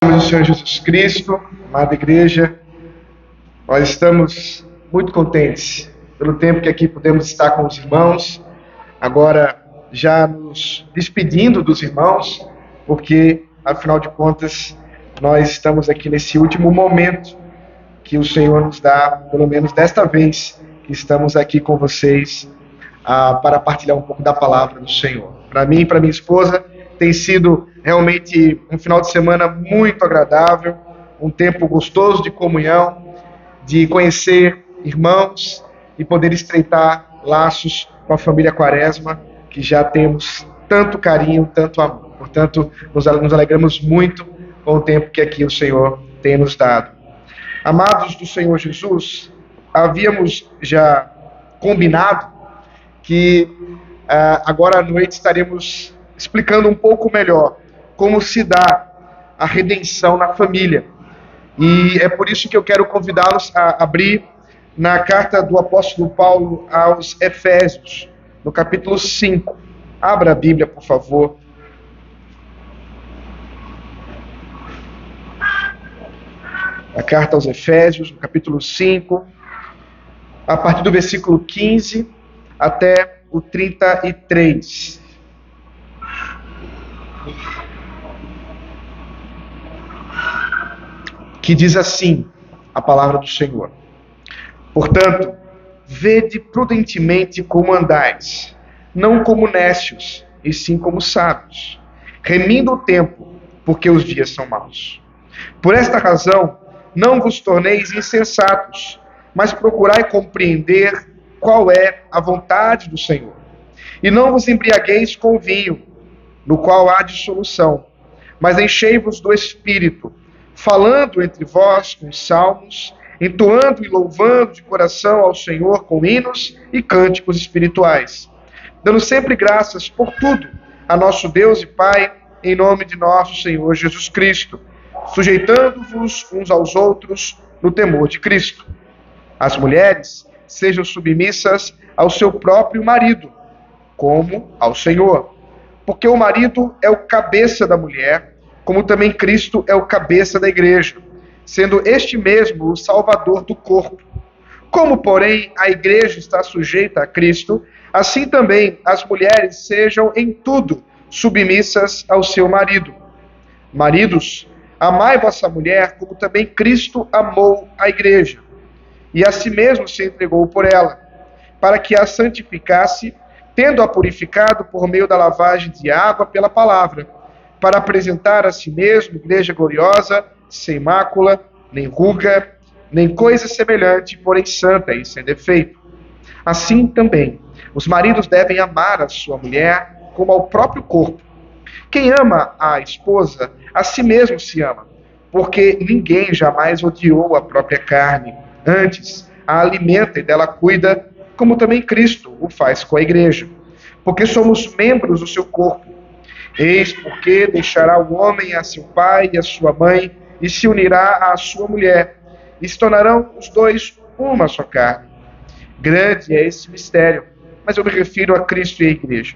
Do Senhor Jesus Cristo, amada igreja, nós estamos muito contentes pelo tempo que aqui podemos estar com os irmãos, agora já nos despedindo dos irmãos, porque afinal de contas nós estamos aqui nesse último momento que o Senhor nos dá, pelo menos desta vez que estamos aqui com vocês para partilhar um pouco da palavra do Senhor. Para mim e para minha esposa tem sido realmente um final de semana muito agradável, um tempo gostoso de comunhão, de conhecer irmãos e poder estreitar laços com a família Quaresma, que já temos tanto carinho, tanto amor. Portanto, nos alegramos muito com o tempo que aqui o Senhor tem nos dado. Amados do Senhor Jesus, havíamos já combinado que agora à noite estaremos explicando um pouco melhor como se dá a redenção na família. E é por isso que eu quero convidá-los a abrir na carta do apóstolo Paulo aos Efésios, no capítulo 5. Abra a Bíblia, por favor. A carta aos Efésios, no capítulo 5, a partir do versículo 15 até o 33. Que diz assim a palavra do Senhor: portanto, vede prudentemente como andais, não como necios, e sim como sábios, remindo o tempo, porque os dias são maus. Por esta razão, não vos torneis insensatos, mas procurai compreender qual é a vontade do Senhor. E não vos embriagueis com vinho, no qual há dissolução, mas enchei-vos do Espírito, falando entre vós com salmos, entoando e louvando de coração ao Senhor com hinos e cânticos espirituais, dando sempre graças por tudo a nosso Deus e Pai, em nome de nosso Senhor Jesus Cristo, sujeitando-vos uns aos outros no temor de Cristo. As mulheres sejam submissas ao seu próprio marido, como ao Senhor, porque o marido é o cabeça da mulher, como também Cristo é o cabeça da igreja, sendo este mesmo o salvador do corpo. Como, porém, a igreja está sujeita a Cristo, assim também as mulheres sejam em tudo submissas ao seu marido. Maridos, amai vossa mulher, como também Cristo amou a igreja, e a si mesmo se entregou por ela, para que a santificasse, tendo-a purificado por meio da lavagem de água pela palavra, para apresentar a si mesmo igreja gloriosa, sem mácula, nem ruga, nem coisa semelhante, porém santa e sem defeito. Assim também, os maridos devem amar a sua mulher como ao próprio corpo. Quem ama a esposa, a si mesmo se ama, porque ninguém jamais odiou a própria carne. Antes, a alimenta e dela cuida, como também Cristo o faz com a igreja, porque somos membros do seu corpo. Eis porque deixará o homem a seu pai e a sua mãe, e se unirá à sua mulher, e se tornarão os dois uma só carne. Grande é esse mistério, mas eu me refiro a Cristo e a igreja.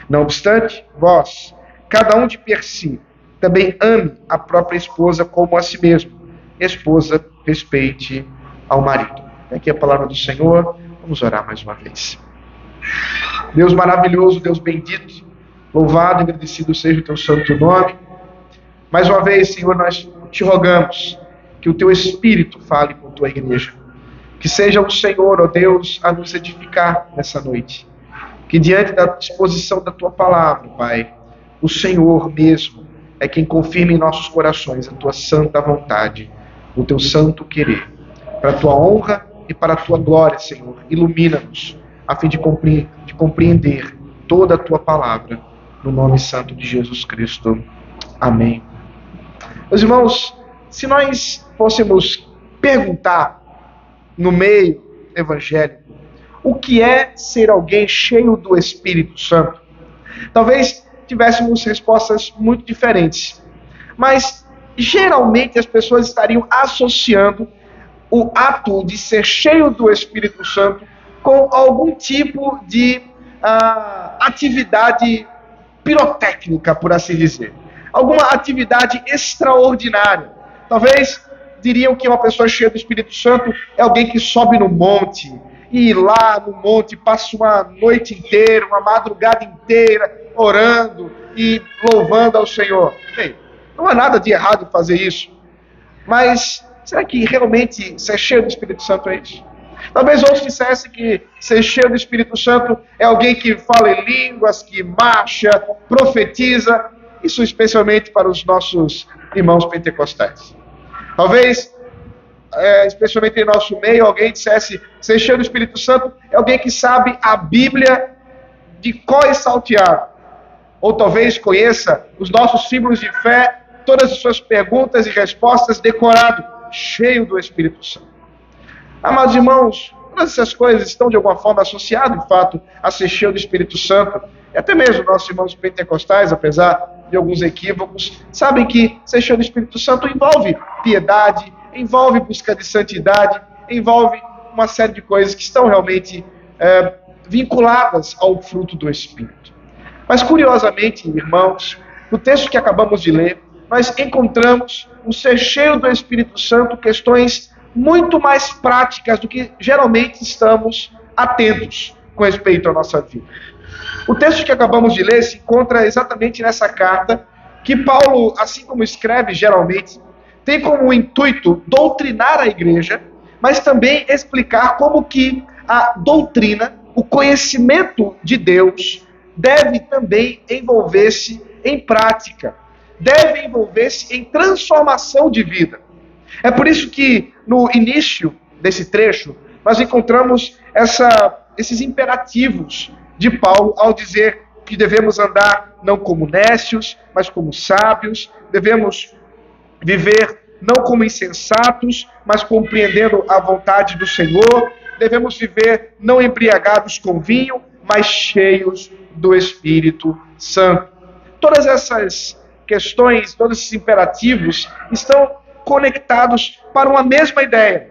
Não obstante, vós, cada um de per si, também ame a própria esposa como a si mesmo. Esposa, respeite ao marido. Aqui é a palavra do Senhor. Vamos orar mais uma vez. Deus maravilhoso, Deus bendito, louvado e agradecido seja o teu santo nome. Mais uma vez, Senhor, nós te rogamos que o teu Espírito fale com a tua igreja. Que seja o Senhor, ó Deus, a nos edificar nessa noite. Que diante da exposição da tua palavra, Pai, o Senhor mesmo é quem confirma em nossos corações a tua santa vontade, o teu santo querer. Para a tua honra e para a tua glória, Senhor, ilumina-nos, a fim de compreender toda a tua palavra, no nome santo de Jesus Cristo. Amém. Meus irmãos, se nós fôssemos perguntar no meio evangélico o que é ser alguém cheio do Espírito Santo, talvez tivéssemos respostas muito diferentes. Mas, geralmente, as pessoas estariam associando o ato de ser cheio do Espírito Santo com algum tipo de atividade pirotécnica, por assim dizer. alguma atividade extraordinária. Talvez diriam que uma pessoa cheia do Espírito Santo é alguém que sobe no monte, e lá no monte passa uma noite inteira, uma madrugada inteira, orando e louvando ao Senhor. Bem, não há nada de errado em fazer isso, mas será que realmente ser cheio do Espírito Santo é isso? Talvez outros dissessem que ser cheio do Espírito Santo é alguém que fala em línguas, que marcha, profetiza, isso especialmente para os nossos irmãos pentecostais. Talvez, especialmente em nosso meio, alguém dissesse ser cheio do Espírito Santo é alguém que sabe a Bíblia de cor e salteado. Ou talvez conheça os nossos símbolos de fé, todas as suas perguntas e respostas decorado, cheio do Espírito Santo. Amados irmãos, todas essas coisas estão de alguma forma associadas, de fato, a ser cheio do Espírito Santo. E até mesmo nossos irmãos pentecostais, apesar de alguns equívocos, sabem que ser cheio do Espírito Santo envolve piedade, envolve busca de santidade, envolve uma série de coisas que estão realmente vinculadas ao fruto do Espírito. Mas, curiosamente, irmãos, no texto que acabamos de ler, nós encontramos no ser cheio do Espírito Santo questões muito mais práticas do que geralmente estamos atentos com respeito à nossa vida. O texto que acabamos de ler se encontra exatamente nessa carta que Paulo, assim como escreve geralmente, tem como intuito doutrinar a igreja, mas também explicar como que a doutrina, o conhecimento de Deus, deve também envolver-se em prática, deve envolver-se em transformação de vida. É por isso que no início desse trecho nós encontramos esses imperativos de Paulo ao dizer que devemos andar não como nécios, mas como sábios, devemos viver não como insensatos, mas compreendendo a vontade do Senhor, devemos viver não embriagados com vinho, mas cheios do Espírito Santo. Todas essas questões, todos esses imperativos estão conectados para uma mesma ideia.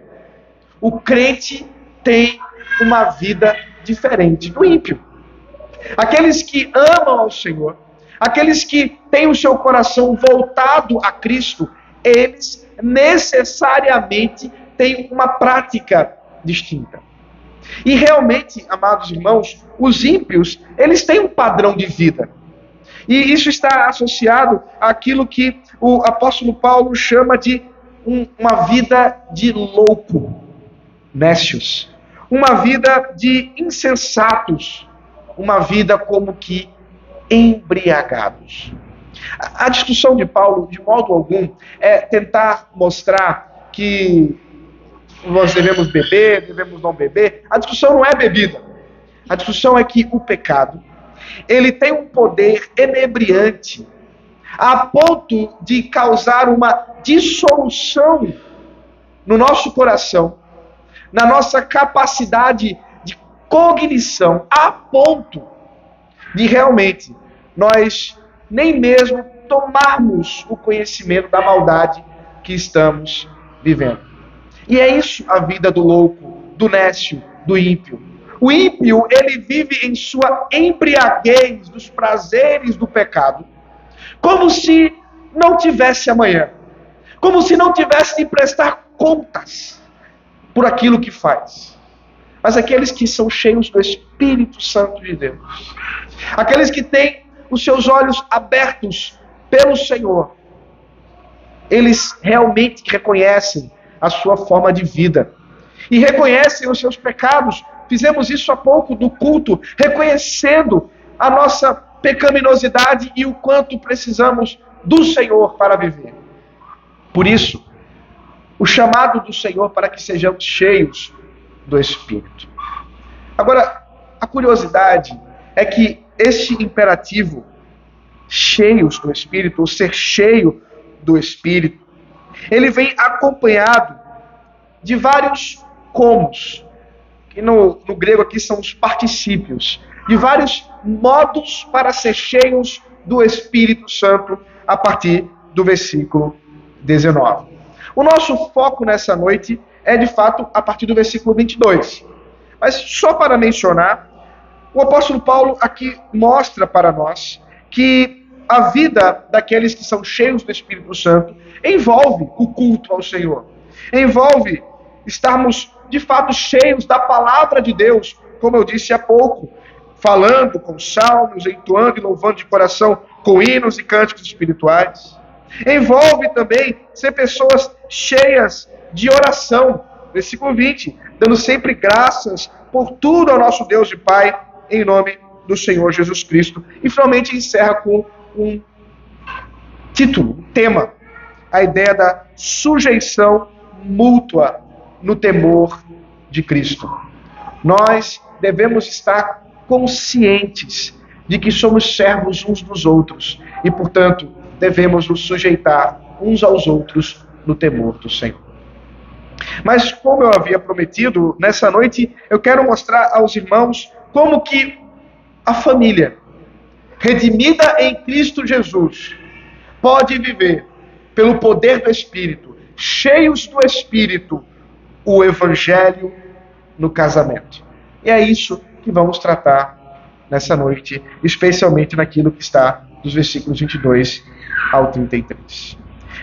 O crente tem uma vida diferente do ímpio. Aqueles que amam ao Senhor, aqueles que têm o seu coração voltado a Cristo, eles necessariamente têm uma prática distinta. E realmente, amados irmãos, os ímpios, eles têm um padrão de vida. E isso está associado àquilo que o apóstolo Paulo chama de uma vida de louco, nécios. Uma vida de insensatos. Uma vida como que embriagados. A discussão de Paulo, de modo algum, é tentar mostrar que nós devemos beber, devemos não beber. A discussão não é bebida. A discussão é que o pecado, ele tem um poder inebriante, a ponto de causar uma dissolução no nosso coração, na nossa capacidade de cognição, a ponto de realmente nós nem mesmo tomarmos o conhecimento da maldade que estamos vivendo. E é isso a vida do louco, do nécio, do ímpio. O ímpio, ele vive em sua embriaguez dos prazeres do pecado, como se não tivesse amanhã, como se não tivesse de prestar contas por aquilo que faz. Mas aqueles que são cheios do Espírito Santo de Deus, aqueles que têm os seus olhos abertos pelo Senhor, eles realmente reconhecem a sua forma de vida e reconhecem os seus pecados. Fizemos isso há pouco do culto, reconhecendo a nossa pecaminosidade e o quanto precisamos do Senhor para viver. Por isso, o chamado do Senhor para que sejamos cheios do Espírito. Agora, a curiosidade é que este imperativo, cheios do Espírito, ou ser cheio do Espírito, ele vem acompanhado de vários comos, que no grego aqui são os particípios, de vários modos para ser cheios do Espírito Santo, a partir do versículo 19. O nosso foco nessa noite é, de fato, a partir do versículo 22. Mas só para mencionar, o apóstolo Paulo aqui mostra para nós que a vida daqueles que são cheios do Espírito Santo envolve o culto ao Senhor. Envolve estarmos, de fato, cheios da palavra de Deus, como eu disse há pouco, falando com salmos, entoando e louvando de coração com hinos e cânticos espirituais. Envolve também ser pessoas cheias de oração. Versículo 20, dando sempre graças por tudo ao nosso Deus e Pai, em nome do Senhor Jesus Cristo. E finalmente encerra com um título, um tema, a ideia da sujeição mútua no temor de Cristo. Nós devemos estar conscientes de que somos servos uns dos outros e, portanto, devemos nos sujeitar uns aos outros no temor do Senhor. Mas, como eu havia prometido, nessa noite eu quero mostrar aos irmãos como que a família, redimida em Cristo Jesus, pode viver, pelo poder do Espírito, cheios do Espírito, o Evangelho no casamento. E é isso que vamos tratar nessa noite, especialmente naquilo que está dos versículos 22 ao 33.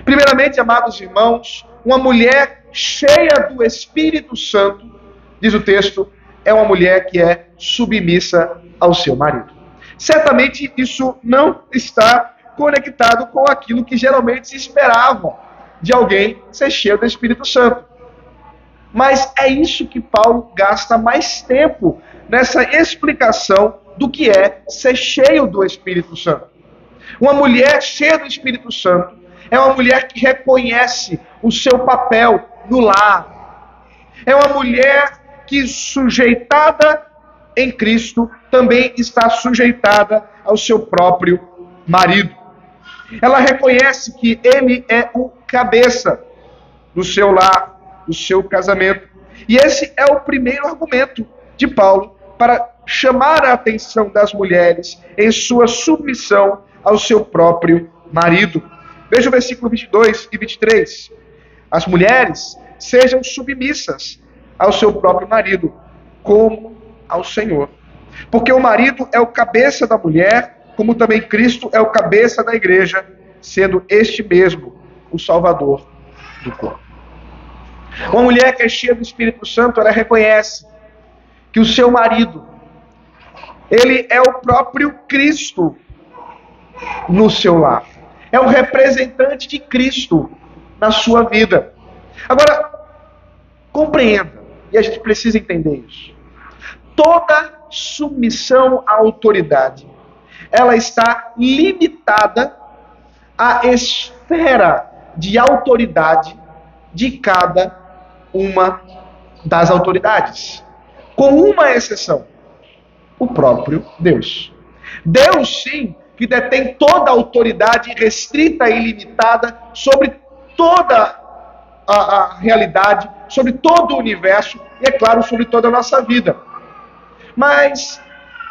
Primeiramente, amados irmãos, uma mulher cheia do Espírito Santo, diz o texto, é uma mulher que é submissa ao seu marido. Certamente isso não está conectado com aquilo que geralmente se esperava de alguém ser cheio do Espírito Santo. Mas é isso que Paulo gasta mais tempo nessa explicação do que é ser cheio do Espírito Santo. Uma mulher cheia do Espírito Santo é uma mulher que reconhece o seu papel no lar. É uma mulher que, sujeitada em Cristo, também está sujeitada ao seu próprio marido. Ela reconhece que ele é o cabeça do seu lar, do seu casamento. E esse é o primeiro argumento de Paulo para chamar a atenção das mulheres em sua submissão ao seu próprio marido. Veja o versículo 22 e 23. As mulheres sejam submissas ao seu próprio marido, como ao Senhor. Porque o marido é o cabeça da mulher, como também Cristo é o cabeça da igreja, sendo este mesmo o Salvador do corpo. Uma mulher que é cheia do Espírito Santo, ela reconhece que o seu marido, ele é o próprio Cristo no seu lar. É um representante de Cristo na sua vida. Agora, compreenda, e a gente precisa entender isso. Toda submissão à autoridade, ela está limitada à esfera de autoridade de cada uma das autoridades. Com uma exceção, o próprio Deus. Deus, sim, que detém toda a autoridade restrita e limitada sobre toda a realidade, sobre todo o universo e, é claro, sobre toda a nossa vida. Mas,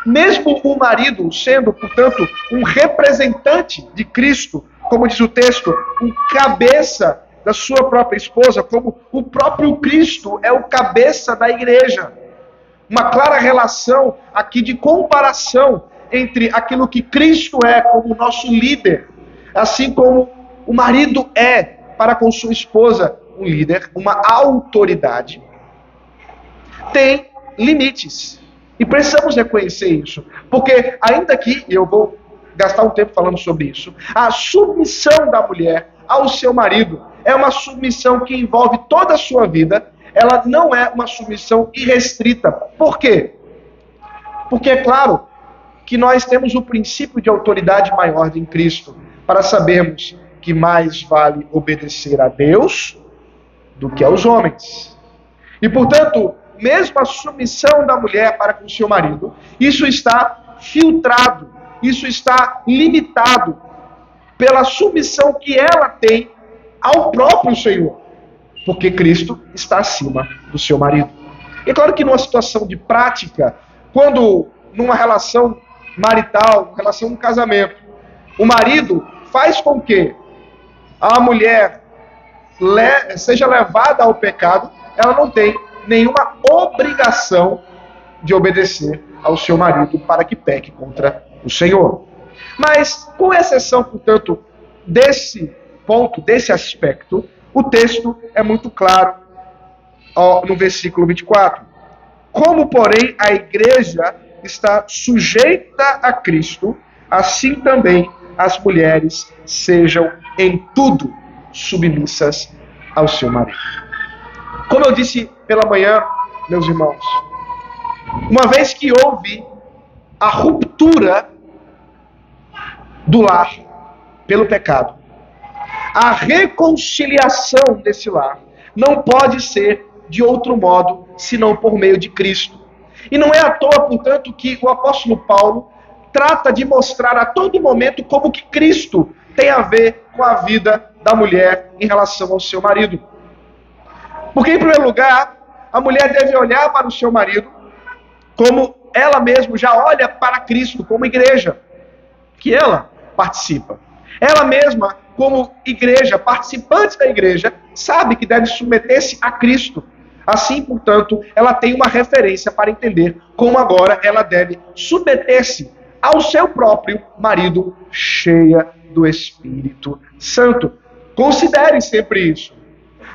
mesmo o marido sendo, portanto, um representante de Cristo, como diz o texto, um cabeça da sua própria esposa, como o próprio Cristo é o cabeça da igreja. Uma clara relação aqui de comparação entre aquilo que Cristo é como nosso líder, assim como o marido é para com sua esposa um líder, uma autoridade, tem limites. E precisamos reconhecer isso, porque ainda que, e eu vou gastar um tempo falando sobre isso, a submissão da mulher ao seu marido é uma submissão que envolve toda a sua vida. Ela não é uma submissão irrestrita. Por quê? Porque é claro que nós temos o princípio de autoridade maior em Cristo, para sabermos que mais vale obedecer a Deus do que aos homens. E, portanto, mesmo a submissão da mulher para com seu marido, isso está filtrado, isso está limitado pela submissão que ela tem ao próprio Senhor, porque Cristo está acima do seu marido. É claro que numa situação de prática, quando numa relação marital, relação de casamento, o marido faz com que a mulher seja levada ao pecado, ela não tem nenhuma obrigação de obedecer ao seu marido para que peque contra o Senhor. Mas, com exceção, portanto, desse ponto, desse aspecto, o texto é muito claro no versículo 24. Como, porém, a igreja está sujeita a Cristo, assim também as mulheres sejam em tudo submissas ao seu marido. Como eu disse pela manhã, meus irmãos, uma vez que houve a ruptura do lar pelo pecado, a reconciliação desse lar não pode ser de outro modo senão por meio de Cristo. E não é à toa, portanto, que o apóstolo Paulo trata de mostrar a todo momento como que Cristo tem a ver com a vida da mulher em relação ao seu marido. Porque, em primeiro lugar, a mulher deve olhar para o seu marido como ela mesma já olha para Cristo, como igreja, que ela participa. Ela mesma, como igreja, participante da igreja, sabe que deve submeter-se a Cristo. Assim, portanto, ela tem uma referência para entender como agora ela deve submeter-se ao seu próprio marido, cheia do Espírito Santo. Considere sempre isso.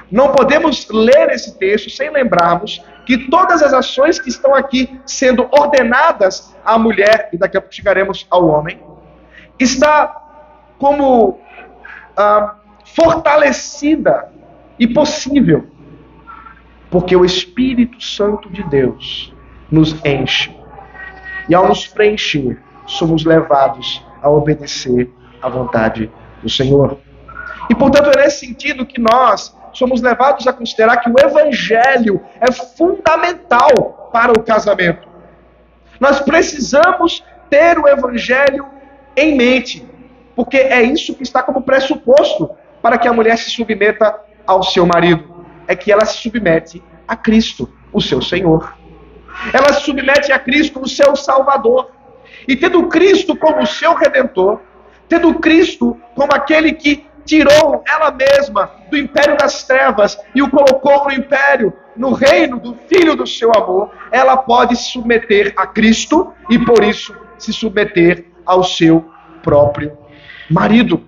Não podemos ler esse texto sem lembrarmos que todas as ações que estão aqui sendo ordenadas à mulher, e daqui a pouco chegaremos ao homem, está como fortalecida e possível, porque o Espírito Santo de Deus nos enche. E ao nos preencher, somos levados a obedecer à vontade do Senhor. E, portanto, é nesse sentido que nós somos levados a considerar que o Evangelho é fundamental para o casamento. Nós precisamos ter o Evangelho em mente, porque é isso que está como pressuposto para que a mulher se submeta ao seu marido. É que ela se submete a Cristo, o seu Senhor. Ela se submete a Cristo, o seu Salvador. E tendo Cristo como o seu Redentor, tendo Cristo como aquele que tirou ela mesma do império das trevas e o colocou no império, no reino do Filho do seu amor, ela pode se submeter a Cristo e, por isso, se submeter ao seu próprio marido.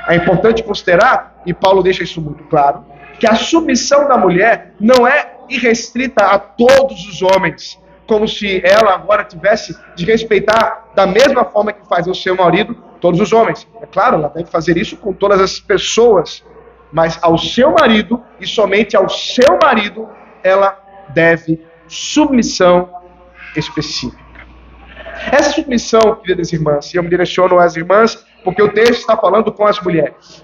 É importante considerar, e Paulo deixa isso muito claro, que a submissão da mulher não é irrestrita a todos os homens, como se ela agora tivesse de respeitar da mesma forma que faz o seu marido todos os homens. É claro, ela deve fazer isso com todas as pessoas, mas ao seu marido e somente ao seu marido ela deve submissão específica. Essa submissão, queridas irmãs, e eu me direciono às irmãs porque o texto está falando com as mulheres,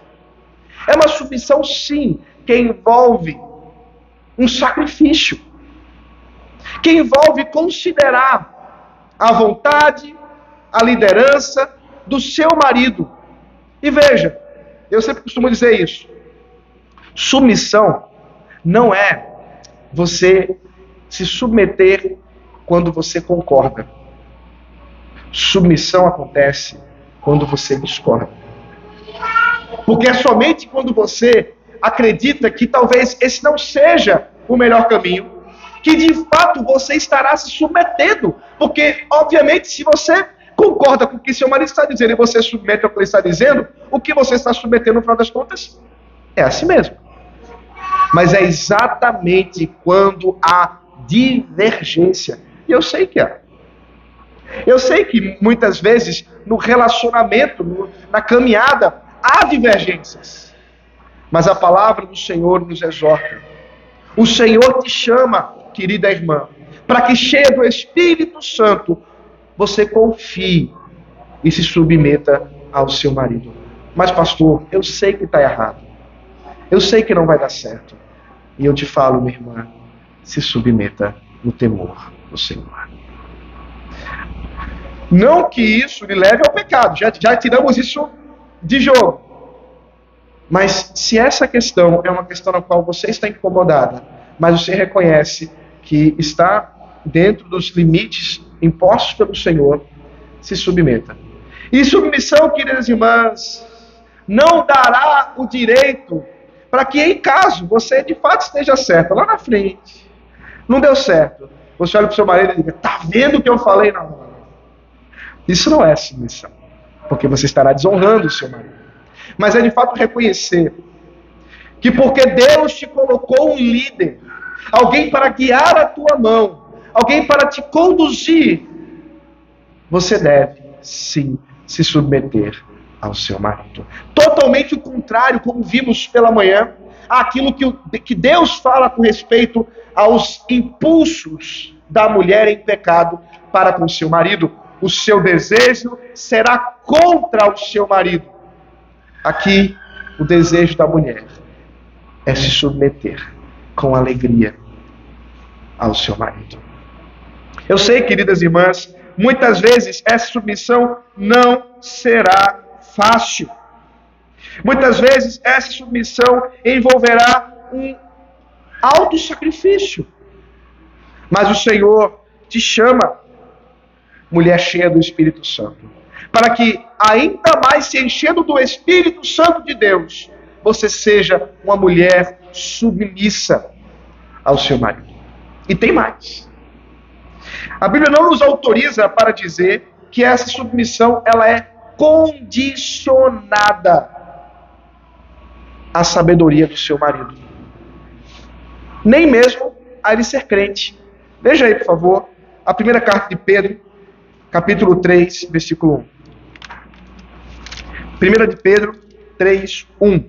é uma submissão, sim, que envolve um sacrifício, que envolve considerar a vontade, a liderança do seu marido. E veja, eu sempre costumo dizer isso, submissão não é você se submeter quando você concorda. Submissão acontece quando você discorda. Porque é somente quando você acredita que talvez esse não seja o melhor caminho, que de fato você estará se submetendo. Porque, obviamente, se você concorda com o que seu marido está dizendo e você submete ao que ele está dizendo, o que você está submetendo no final das contas é a si mesmo. Mas é exatamente quando há divergência. E eu sei que há. Eu sei que muitas vezes no relacionamento, na caminhada, há divergências. Mas a palavra do Senhor nos exorta. O Senhor te chama, querida irmã, para que, cheia do Espírito Santo, você confie e se submeta ao seu marido. Mas, pastor, eu sei que está errado. Eu sei que não vai dar certo. E eu te falo, minha irmã, se submeta no temor do Senhor. Não que isso lhe leve ao pecado, já tiramos isso de jogo. Mas se essa questão é uma questão na qual você está incomodada, mas você reconhece que está dentro dos limites impostos pelo Senhor, se submeta. E submissão, queridas irmãs, não dará o direito para que, em caso você de fato esteja certo, lá na frente, não deu certo, você olha para o seu marido e diga, está vendo o que eu falei? Não. Isso não é submissão. porque você estará desonrando o seu marido. Mas é de fato reconhecer que porque Deus te colocou um líder, alguém para guiar a tua mão, alguém para te conduzir, você deve sim se submeter ao seu marido. Totalmente o contrário, como vimos pela manhã, àquilo que Deus fala com respeito aos impulsos da mulher em pecado para com o seu marido. O seu desejo será contra o seu marido. Aqui, o desejo da mulher é se submeter com alegria ao seu marido. Eu sei, queridas irmãs, muitas vezes essa submissão não será fácil. Muitas vezes essa submissão envolverá um alto sacrifício. Mas o Senhor te chama, mulher cheia do Espírito Santo, para que, ainda mais se enchendo do Espírito Santo de Deus, você seja uma mulher submissa ao seu marido. E tem mais. A Bíblia não nos autoriza para dizer que essa submissão ela é condicionada à sabedoria do seu marido. Nem mesmo a ele ser crente. Veja aí, por favor, a primeira carta de Pedro, capítulo 3, versículo 1. 1 de Pedro 3, 1.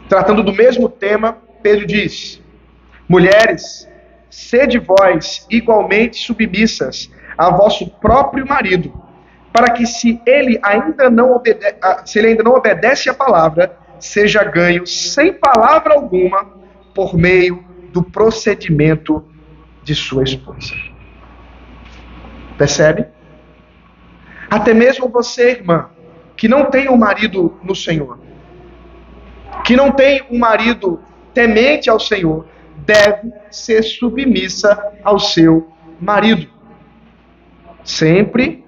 Tratando do mesmo tema, Pedro diz: mulheres, sede vós igualmente submissas a vosso próprio marido, para que se ele ainda não obedece à palavra, seja ganho sem palavra alguma por meio do procedimento de sua esposa. Percebe? Até mesmo você, irmã, que não tem um marido no Senhor, que não tem um marido temente ao Senhor, deve ser submissa ao seu marido. Sempre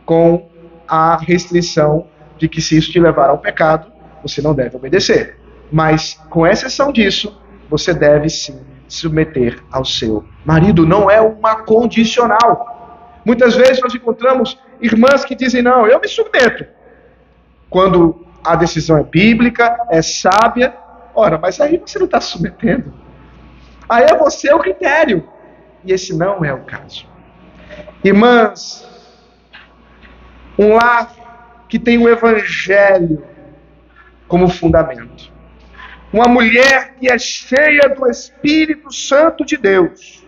com a restrição de que se isso te levar ao pecado, você não deve obedecer. Mas, com exceção disso, você deve sim se submeter ao seu marido. Não é uma condicional. Muitas vezes nós encontramos irmãs que dizem: não, eu me submeto. Quando a decisão é bíblica, é sábia. Ora, mas aí você não está se submetendo. Aí é você o critério. E esse não é o caso. Irmãs, um lar que tem o Evangelho como fundamento. Uma mulher que é cheia do Espírito Santo de Deus.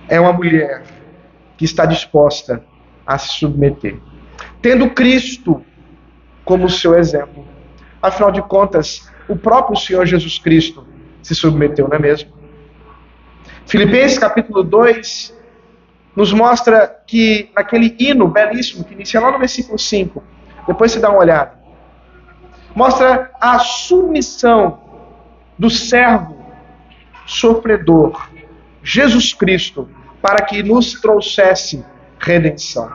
É uma mulher que está disposta a se submeter. Tendo Cristo como seu exemplo. Afinal de contas, o próprio Senhor Jesus Cristo se submeteu, não é mesmo? Filipenses capítulo 2 nos mostra que naquele hino belíssimo que inicia lá no versículo 5, depois você dá uma olhada, mostra a submissão do servo sofredor, Jesus Cristo, para que nos trouxesse redenção.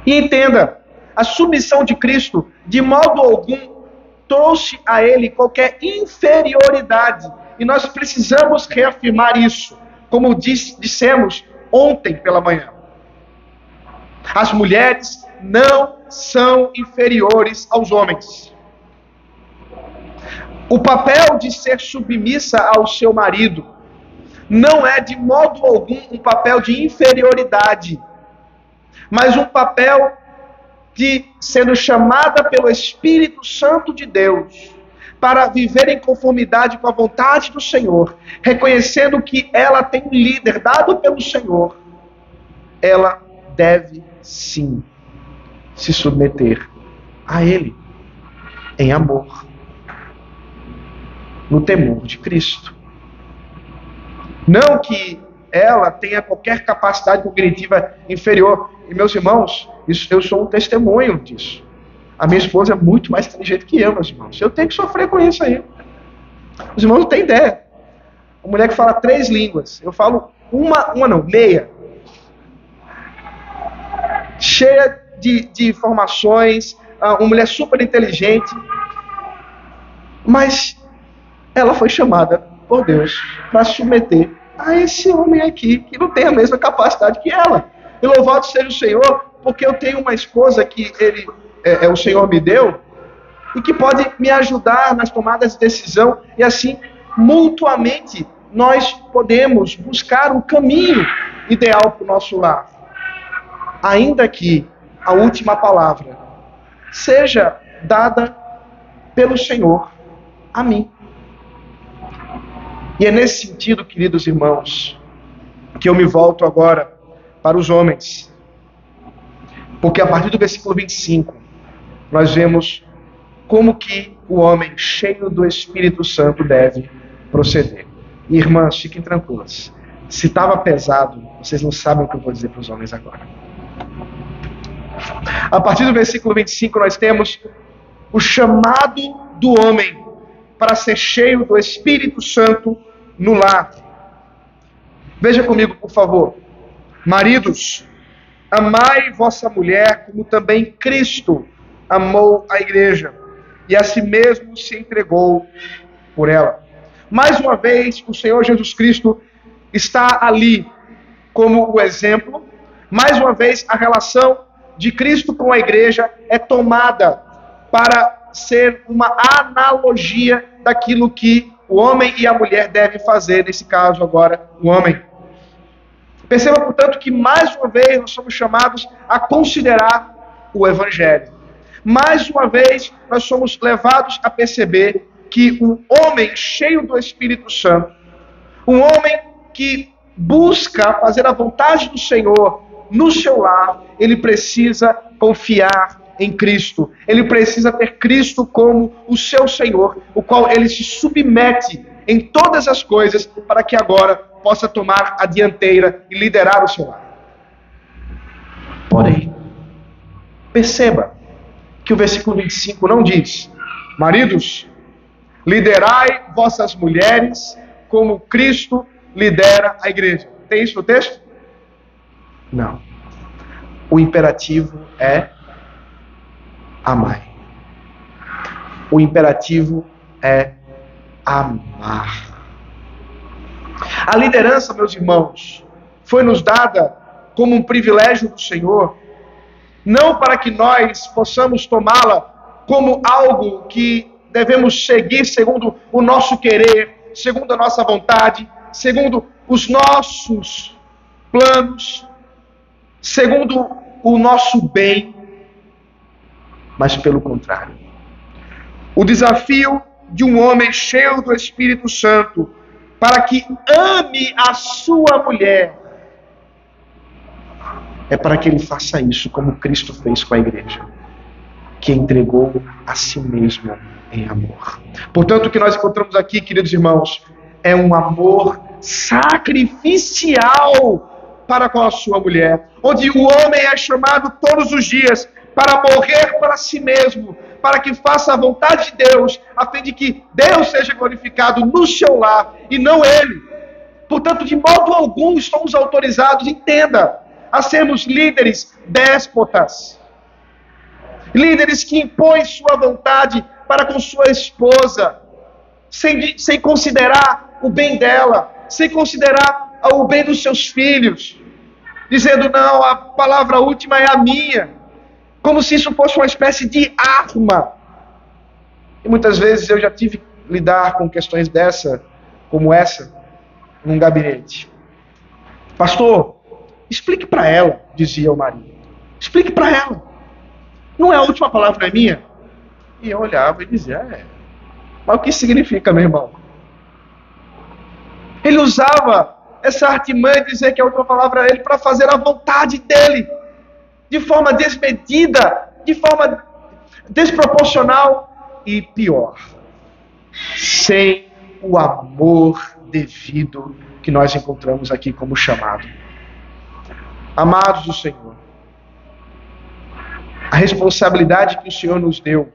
E entenda, a submissão de Cristo, de modo algum, trouxe a ele qualquer inferioridade. E nós precisamos reafirmar isso, como dissemos ontem pela manhã. As mulheres não são inferiores aos homens. O papel de ser submissa ao seu marido não é de modo algum um papel de inferioridade, mas um papel de sendo chamada pelo Espírito Santo de Deus para viver em conformidade com a vontade do Senhor, reconhecendo que ela tem um líder dado pelo Senhor. Ela deve sim se submeter a Ele em amor, no temor de Cristo. Não que ela tenha qualquer capacidade cognitiva inferior. E meus irmãos, eu sou um testemunho disso. A minha esposa é muito mais inteligente que eu, meus irmãos. Eu tenho que sofrer com isso aí. Os irmãos não têm ideia. Uma mulher que fala 3 línguas. Eu falo meia. Cheia de informações. Uma mulher super inteligente. Mas ela foi chamada por Deus para se submeter a esse homem aqui, que não tem a mesma capacidade que ela. E louvado seja o Senhor, porque eu tenho uma esposa que o Senhor me deu, e que pode me ajudar nas tomadas de decisão, e assim, mutuamente, nós podemos buscar o caminho ideal para o nosso lar. Ainda que a última palavra seja dada pelo Senhor a mim. E é nesse sentido, queridos irmãos, que eu me volto agora para os homens. Porque a partir do versículo 25, nós vemos como que o homem cheio do Espírito Santo deve proceder. E, irmãs, fiquem tranquilas. Se estava pesado, vocês não sabem o que eu vou dizer para os homens agora. A partir do versículo 25, nós temos o chamado do homem para ser cheio do Espírito Santo no lar. Veja comigo, por favor. Maridos, amai vossa mulher como também Cristo amou a igreja e a si mesmo se entregou por ela. Mais uma vez, o Senhor Jesus Cristo está ali como o exemplo. Mais uma vez, a relação de Cristo com a igreja é tomada para ser uma analogia daquilo que o homem e a mulher devem fazer, nesse caso agora, o homem. Perceba, portanto, que mais uma vez nós somos chamados a considerar o Evangelho. Mais uma vez nós somos levados a perceber que um homem cheio do Espírito Santo, um homem que busca fazer a vontade do Senhor no seu lar, ele precisa confiar em Cristo. Ele precisa ter Cristo como o seu Senhor, o qual ele se submete em todas as coisas para que agora possa tomar a dianteira e liderar o seu lar. Porém, perceba que o versículo 25 não diz: maridos, liderai vossas mulheres como Cristo lidera a igreja. Tem isso no texto? Não. O imperativo é amai. O imperativo é amar. A liderança, meus irmãos, foi nos dada como um privilégio do Senhor, não para que nós possamos tomá-la como algo que devemos seguir segundo o nosso querer, segundo a nossa vontade, segundo os nossos planos, segundo o nosso bem, mas pelo contrário. O desafio de um homem cheio do Espírito Santo para que ame a sua mulher é para que ele faça isso como Cristo fez com a igreja, que entregou a si mesmo em amor. Portanto, o que nós encontramos aqui, queridos irmãos, é um amor sacrificial para com a sua mulher, onde o homem é chamado todos os dias para morrer para si mesmo, para que faça a vontade de Deus, a fim de que Deus seja glorificado no seu lar e não ele. Portanto, de modo algum estamos autorizados, entenda, a sermos líderes déspotas, líderes que impõem sua vontade para com sua esposa, sem considerar o bem dela, sem considerar o bem dos seus filhos, dizendo, não, a palavra última é a minha, como se isso fosse uma espécie de arma. E muitas vezes eu já tive que lidar com questões como essa, num gabinete. Pastor, explique para ela, dizia o marido. Explique para ela. Não é a última palavra, é minha? E eu olhava e dizia, mas o que significa, meu irmão? Ele usava essa artimanha de dizer que a última palavra é ele para fazer a vontade dele, de forma desmedida, de forma desproporcional e pior, sem o amor devido que nós encontramos aqui como chamado. Amados do Senhor, a responsabilidade que o Senhor nos deu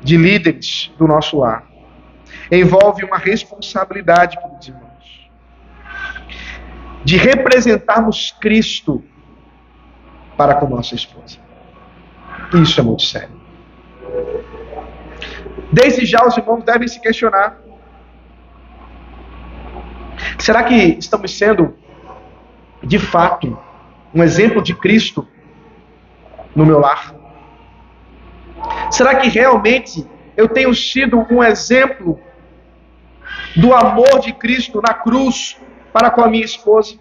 de líderes do nosso lar envolve uma responsabilidade, queridos irmãos, de representarmos Cristo para com nossa esposa. Isso é muito sério. Desde já os irmãos devem se questionar Será que estamos sendo, de fato, um exemplo de Cristo no meu lar? Será que realmente eu tenho sido um exemplo do amor de Cristo na cruz para com a minha esposa?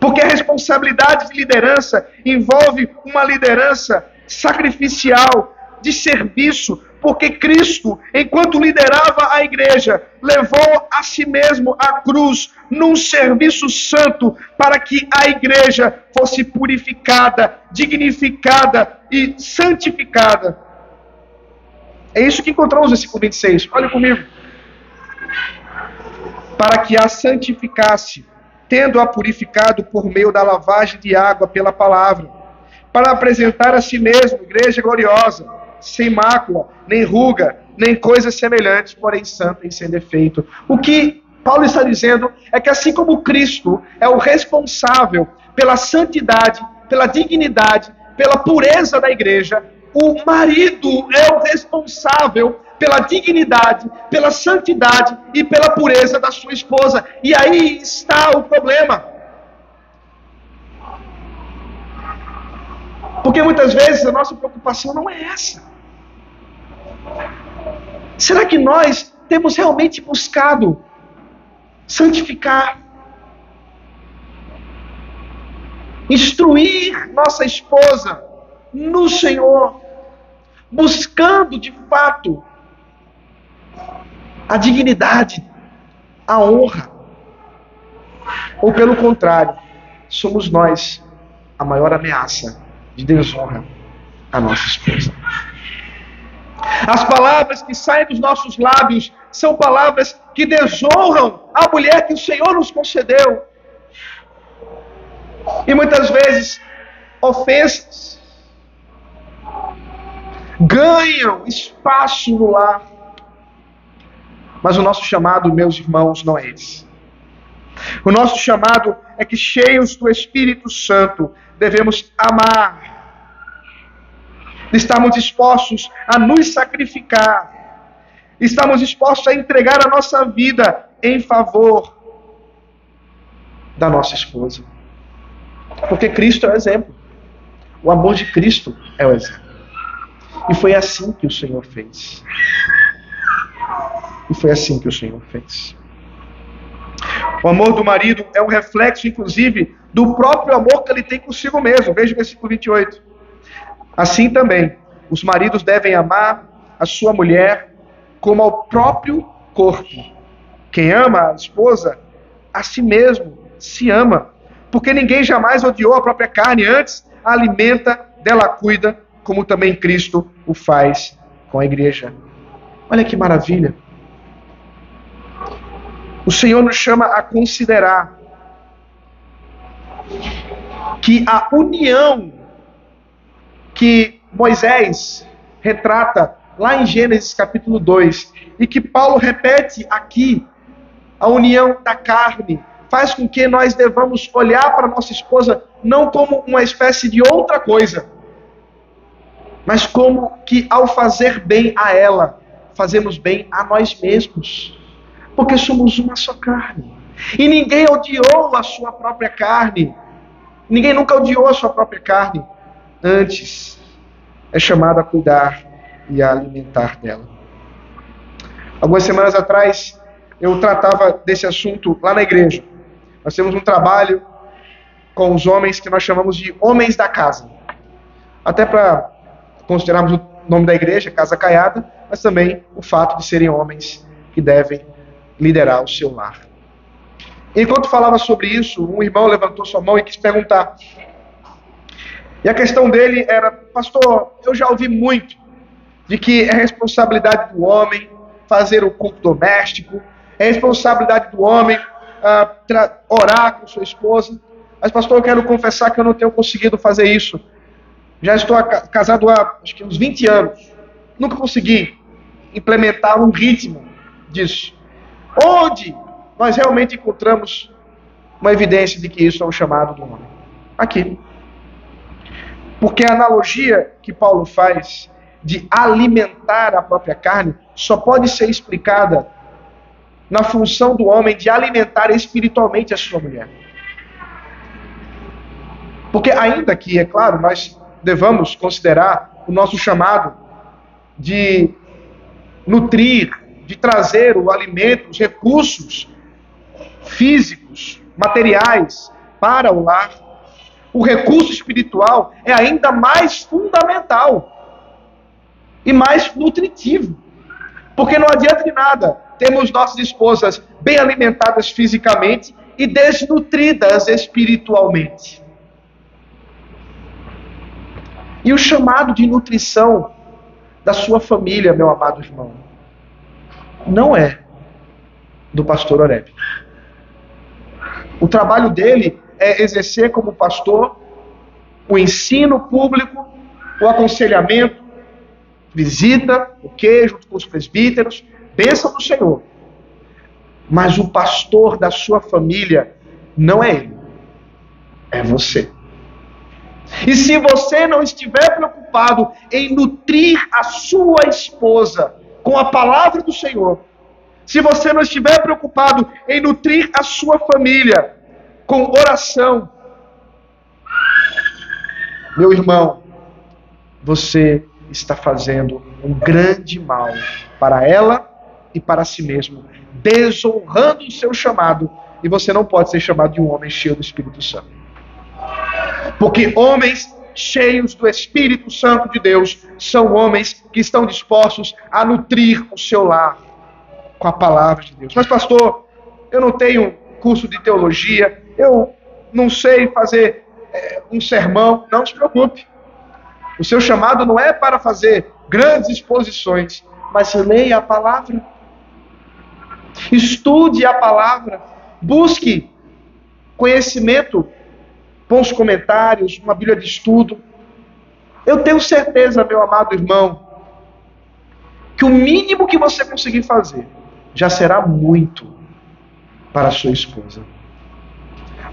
Porque a responsabilidade de liderança envolve uma liderança sacrificial, de serviço, porque Cristo, enquanto liderava a igreja, levou a si mesmo a cruz num serviço santo para que a igreja fosse purificada, dignificada e santificada. É isso que encontramos no versículo 26. Olha comigo. Para que a santificasse, tendo-a purificado por meio da lavagem de água pela palavra, para apresentar a si mesmo igreja gloriosa, sem mácula, nem ruga, nem coisa semelhante, porém santa e sem defeito. O que Paulo está dizendo é que assim como Cristo é o responsável pela santidade, pela dignidade, pela pureza da igreja, o marido é o responsável pela dignidade, pela santidade e pela pureza da sua esposa. E aí está o problema. Porque muitas vezes a nossa preocupação não é essa. Será que nós temos realmente buscado santificar, instruir nossa esposa no Senhor, buscando de fato a dignidade, a honra? Ou pelo contrário, somos nós a maior ameaça de desonra à nossa esposa? As palavras que saem dos nossos lábios são palavras que desonram a mulher que o Senhor nos concedeu. E muitas vezes, ofensas ganham espaço no lar. Mas o nosso chamado, meus irmãos, não é esse. O nosso chamado é que, cheios do Espírito Santo, devemos amar. Estamos dispostos a nos sacrificar. Estamos dispostos a entregar a nossa vida em favor da nossa esposa. Porque Cristo é o exemplo. O amor de Cristo é o exemplo. E foi assim que o Senhor fez. E foi assim que o Senhor fez. O amor do marido é um reflexo, inclusive, do próprio amor que ele tem consigo mesmo. Veja o versículo 28. Assim também, os maridos devem amar a sua mulher como ao próprio corpo. Quem ama a esposa, a si mesmo se ama. Porque ninguém jamais odiou a própria carne, antes a alimenta, dela cuida, como também Cristo o faz com a igreja. Olha que maravilha. O Senhor nos chama a considerar que a união que Moisés retrata lá em Gênesis capítulo 2, e que Paulo repete aqui, a união da carne, faz com que nós devamos olhar para nossa esposa não como uma espécie de outra coisa, mas como que ao fazer bem a ela, fazemos bem a nós mesmos, porque somos uma só carne. E ninguém odiou a sua própria carne, ninguém nunca odiou a sua própria carne. Antes, é chamado a cuidar e a alimentar dela. Algumas semanas atrás, eu tratava desse assunto lá na igreja. Nós temos um trabalho com os homens que nós chamamos de homens da casa. Até para considerarmos o nome da igreja, Casa Caiada, mas também o fato de serem homens que devem liderar o seu lar. Enquanto falava sobre isso, um irmão levantou sua mão e quis perguntar. E a questão dele era: pastor, eu já ouvi muito de que é responsabilidade do homem fazer o culto doméstico, é responsabilidade do homem orar com sua esposa. Mas pastor, eu quero confessar que eu não tenho conseguido fazer isso. Já estou casado há acho que uns 20 anos. Nunca consegui implementar um ritmo disso. Onde nós realmente encontramos uma evidência de que isso é um chamado do homem? Aqui. Porque a analogia que Paulo faz de alimentar a própria carne só pode ser explicada na função do homem de alimentar espiritualmente a sua mulher. Porque ainda que, é claro, nós devamos considerar o nosso chamado de nutrir, de trazer o alimento, os recursos físicos, materiais para o lar, o recurso espiritual é ainda mais fundamental e mais nutritivo. Porque não adianta de nada termos nossas esposas bem alimentadas fisicamente e desnutridas espiritualmente. E o chamado de nutrição da sua família, meu amado irmão, não é do pastor Oreb. O trabalho dele é exercer como pastor o ensino público, o aconselhamento, visita, junto com os presbíteros, bênção do Senhor. Mas o pastor da sua família não é ele, é você. E se você não estiver preocupado em nutrir a sua esposa com a palavra do Senhor, se você não estiver preocupado em nutrir a sua família com oração, meu irmão, você está fazendo um grande mal para ela e para si mesmo, desonrando o seu chamado, e você não pode ser chamado de um homem cheio do Espírito Santo. Porque homens cheios do Espírito Santo de Deus são homens que estão dispostos a nutrir o seu lar com a palavra de Deus. Mas pastor, eu não tenho curso de teologia, eu não sei fazer um sermão. Não se preocupe. O seu chamado não é para fazer grandes exposições, mas leia a palavra. Estude a palavra. Busque conhecimento, bons comentários, uma Bíblia de estudo. Eu tenho certeza, meu amado irmão, que o mínimo que você conseguir fazer já será muito para a sua esposa.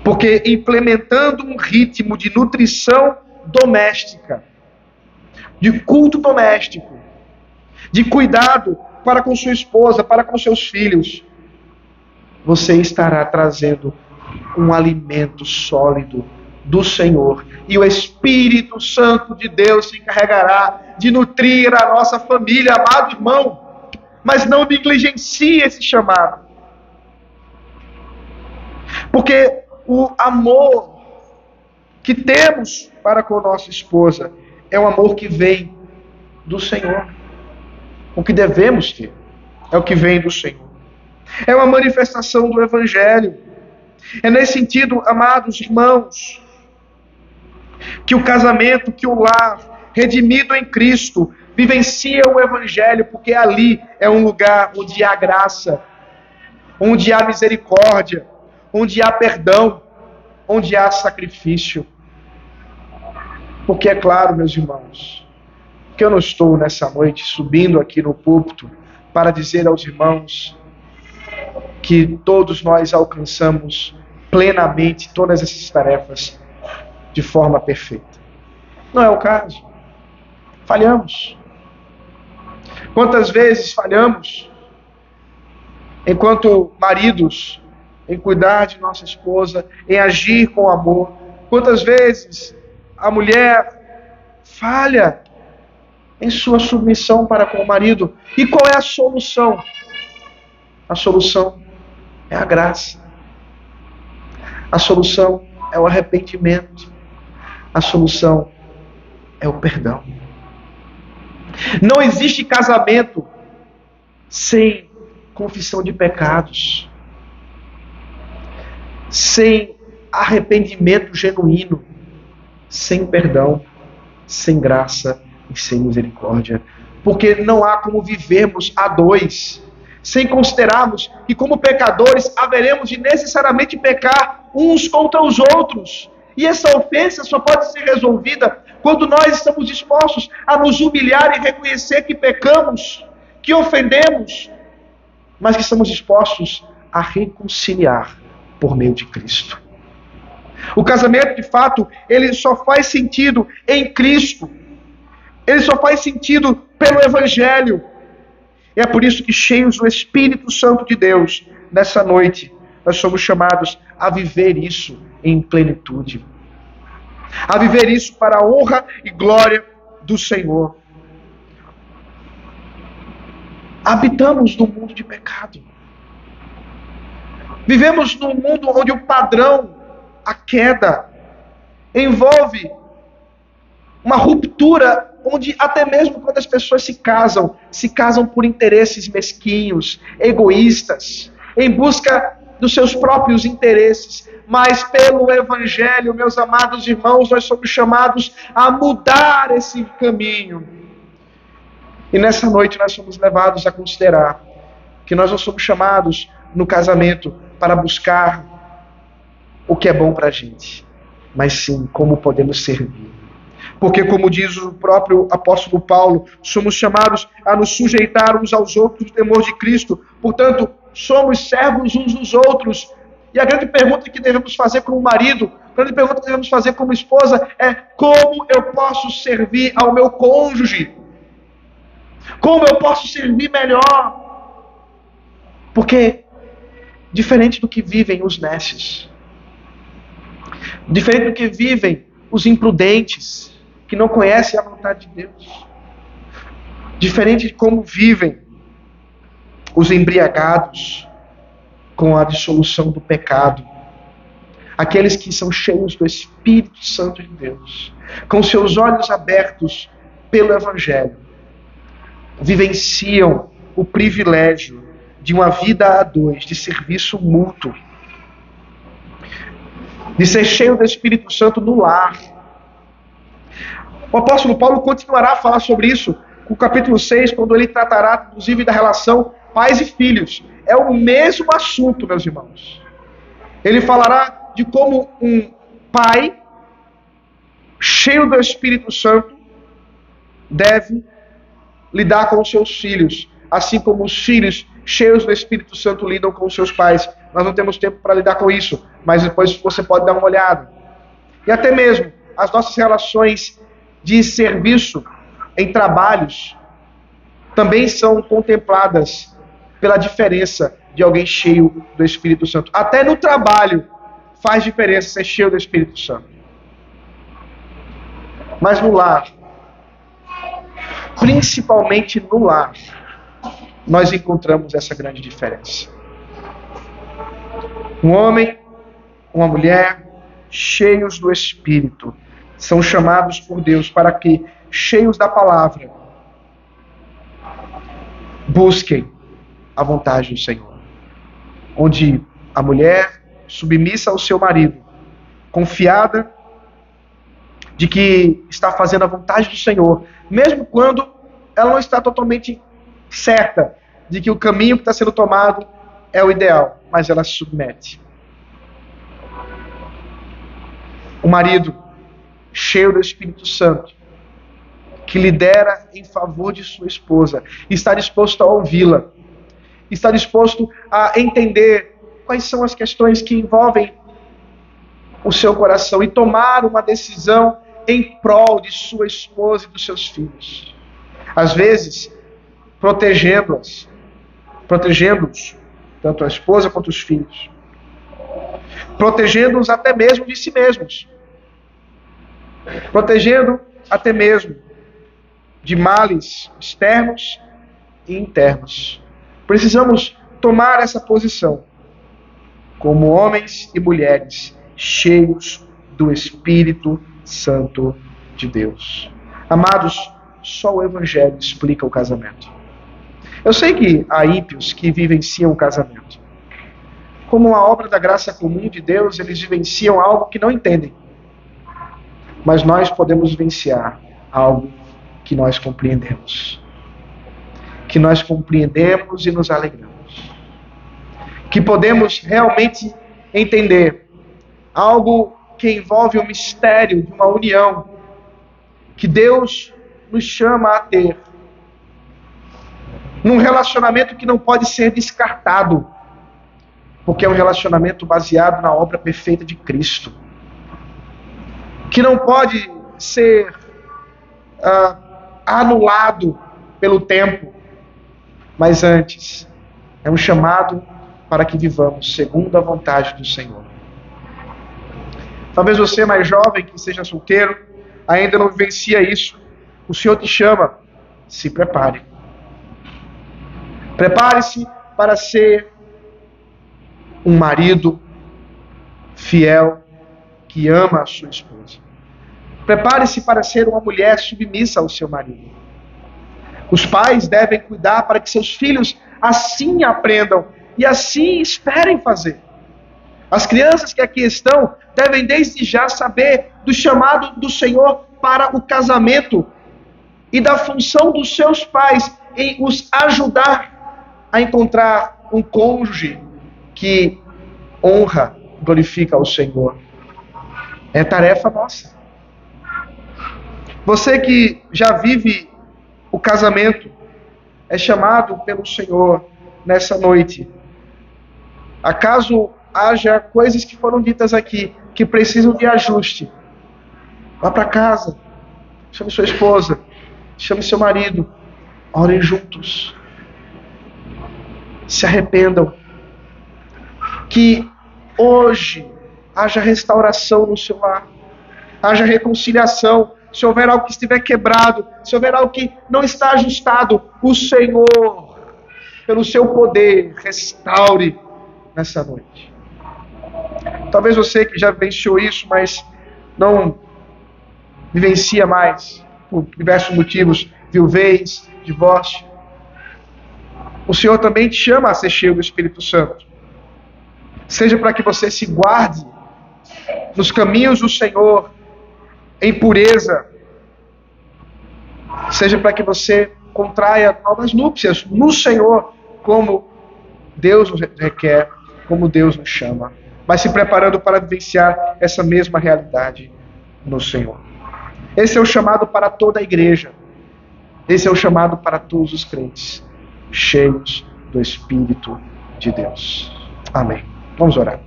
Porque implementando um ritmo de nutrição doméstica, de culto doméstico, de cuidado para com sua esposa, para com seus filhos, você estará trazendo um alimento sólido do Senhor. E o Espírito Santo de Deus se encarregará de nutrir a nossa família, amado irmão. Mas não negligencie esse chamado. Porque o amor que temos para com nossa esposa é um amor que vem do Senhor. O que devemos ter é o que vem do Senhor. É uma manifestação do Evangelho. É nesse sentido, amados irmãos, que o casamento, que o lar, redimido em Cristo, vivencia o Evangelho, porque ali é um lugar onde há graça, onde há misericórdia, onde há perdão, onde há sacrifício. Porque é claro, meus irmãos, que eu não estou nessa noite subindo aqui no púlpito para dizer aos irmãos que todos nós alcançamos plenamente todas essas tarefas de forma perfeita. Não é o caso. Falhamos. Quantas vezes falhamos enquanto maridos em cuidar de nossa esposa, em agir com amor? Quantas vezes a mulher falha em sua submissão para com o marido? E qual é a solução? A solução é a graça. A solução é o arrependimento. A solução é o perdão. Não existe casamento sem confissão de pecados, sem arrependimento genuíno, sem perdão, sem graça e sem misericórdia. Porque não há como vivermos a dois sem considerarmos que, como pecadores, haveremos de necessariamente pecar uns contra os outros. E essa ofensa só pode ser resolvida quando nós estamos dispostos a nos humilhar e reconhecer que pecamos, que ofendemos, mas que estamos dispostos a reconciliar por meio de Cristo. O casamento, de fato, ele só faz sentido em Cristo. Ele só faz sentido pelo Evangelho. E é por isso que, cheios do Espírito Santo de Deus, nessa noite, nós somos chamados a viver isso em plenitude. A viver isso para a honra e glória do Senhor. Habitamos num mundo de pecado. Vivemos num mundo onde o padrão, a queda, envolve uma ruptura, onde até mesmo quando as pessoas se casam por interesses mesquinhos, egoístas, em busca dos seus próprios interesses. Mas pelo Evangelho, meus amados irmãos, nós somos chamados a mudar esse caminho. E nessa noite nós somos levados a considerar que nós não somos chamados no casamento para buscar o que é bom para a gente, mas sim como podemos servir. Porque, como diz o próprio apóstolo Paulo, somos chamados a nos sujeitar uns aos outros no temor de Cristo. Portanto, somos servos uns dos outros. E a grande pergunta que devemos fazer como marido, a grande pergunta que devemos fazer como esposa é: como eu posso servir ao meu cônjuge? Como eu posso servir melhor? Porque, diferente do que vivem os nécios, diferente do que vivem os imprudentes, que não conhecem a vontade de Deus, diferente de como vivem os embriagados com a dissolução do pecado, aqueles que são cheios do Espírito Santo de Deus, com seus olhos abertos pelo Evangelho, vivenciam o privilégio de uma vida a dois, de serviço mútuo, de ser cheio do Espírito Santo no lar. O apóstolo Paulo continuará a falar sobre isso no capítulo 6, quando ele tratará, inclusive, da relação pais e filhos. É o mesmo assunto, meus irmãos. Ele falará de como um pai cheio do Espírito Santo deve lidar com os seus filhos, assim como os filhos cheios do Espírito Santo lidam com os seus pais. Nós não temos tempo para lidar com isso, mas depois você pode dar uma olhada. E até mesmo as nossas relações de serviço em trabalhos também são contempladas pela diferença de alguém cheio do Espírito Santo. Até no trabalho faz diferença ser cheio do Espírito Santo. Mas no lar, principalmente no lar, nós encontramos essa grande diferença. Um homem, uma mulher, cheios do Espírito, são chamados por Deus para que, cheios da palavra, busquem a vontade do Senhor. Onde a mulher, submissa ao seu marido, confiada de que está fazendo a vontade do Senhor, mesmo quando ela não está totalmente certa de que o caminho que está sendo tomado é o ideal, mas ela se submete. O marido, cheio do Espírito Santo, que lidera em favor de sua esposa, está disposto a ouvi-la, está disposto a entender quais são as questões que envolvem o seu coração e tomar uma decisão em prol de sua esposa e dos seus filhos. Às vezes, protegendo-os, tanto a esposa quanto os filhos, protegendo-os até mesmo de si mesmos, protegendo até mesmo de males externos e internos. Precisamos tomar essa posição como homens e mulheres cheios do Espírito Santo de Deus. Amados, só o Evangelho explica o casamento. Eu sei que há ímpios que vivenciam o casamento. Como uma obra da graça comum de Deus, eles vivenciam algo que não entendem. Mas nós podemos vivenciar algo que nós compreendemos. Que nós compreendemos e nos alegramos. Que podemos realmente entender algo que envolve o mistério de uma união que Deus nos chama a ter. Num relacionamento que não pode ser descartado, porque é um relacionamento baseado na obra perfeita de Cristo. Que não pode ser anulado pelo tempo, Mas antes, é um chamado para que vivamos segundo a vontade do Senhor. Talvez você, mais jovem, que seja solteiro, ainda não vivencia isso. O Senhor te chama, se prepare. Prepare-se para ser um marido fiel que ama a sua esposa. Prepare-se para ser uma mulher submissa ao seu marido. Os pais devem cuidar para que seus filhos assim aprendam e assim esperem fazer. As crianças que aqui estão devem desde já saber do chamado do Senhor para o casamento e da função dos seus pais em os ajudar a encontrar um cônjuge que honra, glorifica ao Senhor. É tarefa nossa. Você que já vive o casamento é chamado pelo Senhor nessa noite. Acaso haja coisas que foram ditas aqui que precisam de ajuste, vá para casa, chame sua esposa, chame seu marido, orem juntos, se arrependam, que hoje haja restauração no seu lar, haja reconciliação. Se houver algo que estiver quebrado, se houver algo que não está ajustado, o Senhor, pelo seu poder, restaure nessa noite. Talvez você que já vivenciou isso, mas não vivencia mais, por diversos motivos, viuvez, divórcio. O Senhor também te chama a ser cheio do Espírito Santo. Seja para que você se guarde nos caminhos do Senhor, em pureza, seja para que você contraia novas núpcias no Senhor, como Deus nos requer, como Deus nos chama, mas se preparando para vivenciar essa mesma realidade no Senhor. Esse é o chamado para toda a igreja, esse é o chamado para todos os crentes, cheios do Espírito de Deus. Amém. Vamos orar.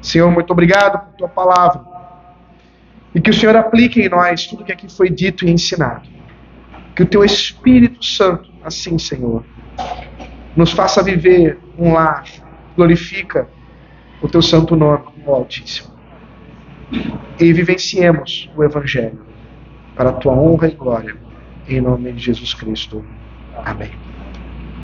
Senhor, muito obrigado por tua palavra. E que o Senhor aplique em nós tudo que aqui foi dito e ensinado. Que o teu Espírito Santo, assim, Senhor, nos faça viver um lar, glorifica o teu santo nome, ó Altíssimo. E vivenciemos o Evangelho para a tua honra e glória. Em nome de Jesus Cristo. Amém.